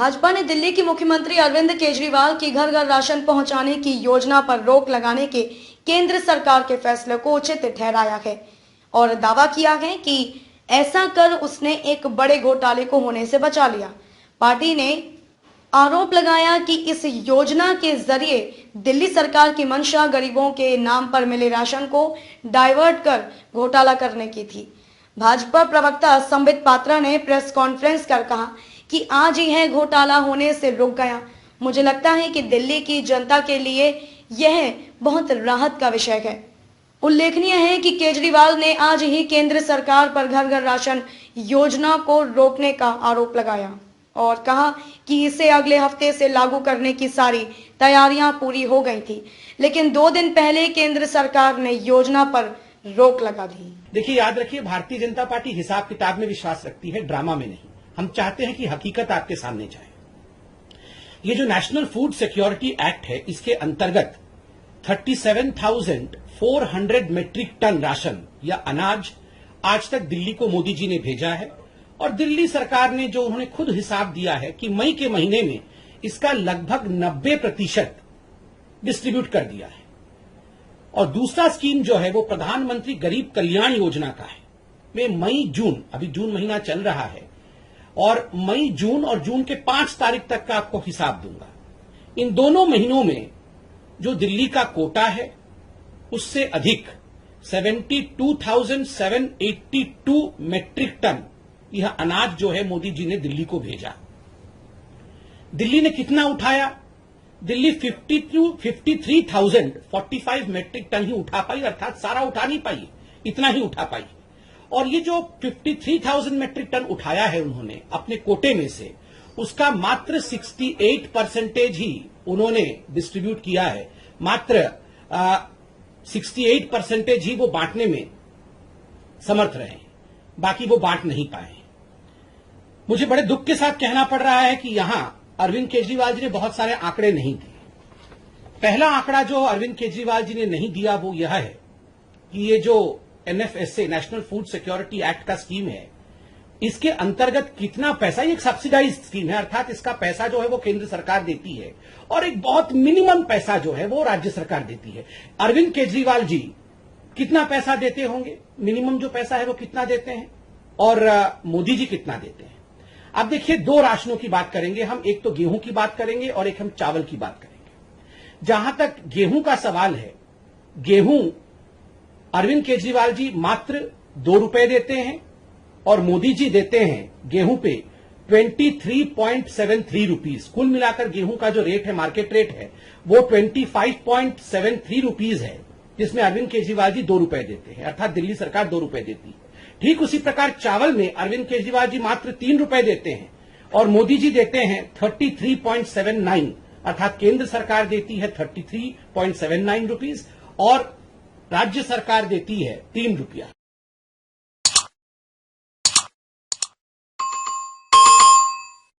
भाजपा ने दिल्ली की मुख्यमंत्री अरविंद केजरीवाल की घर घर राशन पहुंचाने की योजना पर रोक लगाने के केंद्र सरकार के फैसले को उचित ठहराया है और दावा किया है कि ऐसा कर उसने एक बड़े घोटाले को होने से बचा लिया। पार्टी ने आरोप लगाया कि इस योजना के जरिए दिल्ली सरकार की मंशा गरीबों के नाम पर मिले राशन को डाइवर्ट कर घोटाला करने की थी। भाजपा प्रवक्ता संबित पात्रा ने प्रेस कॉन्फ्रेंस कर कहा कि आज यह घोटाला होने से रुक गया। मुझे लगता है कि दिल्ली की जनता के लिए यह बहुत राहत का विषय है। उल्लेखनीय है कि केजरीवाल ने आज ही केंद्र सरकार पर घर घर राशन योजना को रोकने का आरोप लगाया और कहा कि इसे अगले हफ्ते से लागू करने की सारी तैयारियां पूरी हो गई थी, लेकिन 2 दिन पहले केंद्र सरकार ने योजना पर रोक लगा दी। देखिए, याद रखिए, भारतीय जनता पार्टी हिसाब किताब में विश्वास रखती है, ड्रामा में नहीं। हम चाहते हैं कि हकीकत आपके सामने जाए। ये जो नेशनल फूड सिक्योरिटी एक्ट है, इसके अंतर्गत 37,400 मीट्रिक टन राशन या अनाज आज तक दिल्ली को मोदी जी ने भेजा है और दिल्ली सरकार ने जो उन्होंने खुद हिसाब दिया है कि मई के महीने में इसका लगभग 90% डिस्ट्रीब्यूट कर दिया है। और दूसरा स्कीम जो है वो प्रधानमंत्री गरीब कल्याण योजना का है। वे मई जून, अभी जून महीना चल रहा है, और मई जून और जून के 5 तारीख तक का आपको हिसाब दूंगा। इन दोनों महीनों में जो दिल्ली का कोटा है उससे अधिक 72,782 मीट्रिक टन यह अनाज जो है मोदी जी ने दिल्ली को भेजा। दिल्ली ने कितना उठाया? दिल्ली 53,045 मीट्रिक टन ही उठा पाई, अर्थात सारा उठा नहीं पाई, इतना ही उठा पाई। और ये जो 53,000 मीट्रिक टन उठाया है उन्होंने अपने कोटे में से, उसका मात्र 68% ही उन्होंने डिस्ट्रीब्यूट किया है। मात्र 68% ही वो बांटने में समर्थ रहे, बाकी वो बांट नहीं पाए। मुझे बड़े दुख के साथ कहना पड़ रहा है कि यहां अरविंद केजरीवाल जी ने बहुत सारे आंकड़े नहीं दिए। पहला आंकड़ा जो अरविंद केजरीवाल जी ने नहीं दिया वो यह है कि ये जो NFSA, national food security act का स्कीम है, इसके अंतर्गत कितना पैसा, ये एक सब्सिडाइज स्कीम है, अर्थात इसका पैसा जो है वो केंद्र सरकार देती है और एक बहुत मिनिमम पैसा जो है वो राज्य सरकार देती है। अरविंद केजरीवाल जी कितना पैसा देते होंगे, मिनिमम जो पैसा है वो कितना देते हैं, और मोदी जी कितना देते हैं? अब देखिए, 2 राशनों की बात करेंगे हम, एक तो गेहूं की बात करेंगे और एक हम चावल की बात करेंगे। जहां तक गेहूं का सवाल है, गेहूं अरविंद केजरीवाल जी मात्र 2 रुपए देते हैं और मोदी जी देते हैं गेहूं पे 23.73 रुपीज। कुल मिलाकर गेहूं का जो रेट है, मार्केट रेट है, वो 25.73 रुपीज है, जिसमें अरविंद केजरीवाल जी 2 रुपए देते हैं, अर्थात दिल्ली सरकार 2 रुपए देती है। ठीक उसी प्रकार चावल में अरविंद केजरीवाल जी मात्र 3 रुपए देते हैं और मोदी जी देते हैं 33.79, अर्थात केंद्र सरकार देती है 33.79 रुपीज और राज्य सरकार देती है 3 रुपया।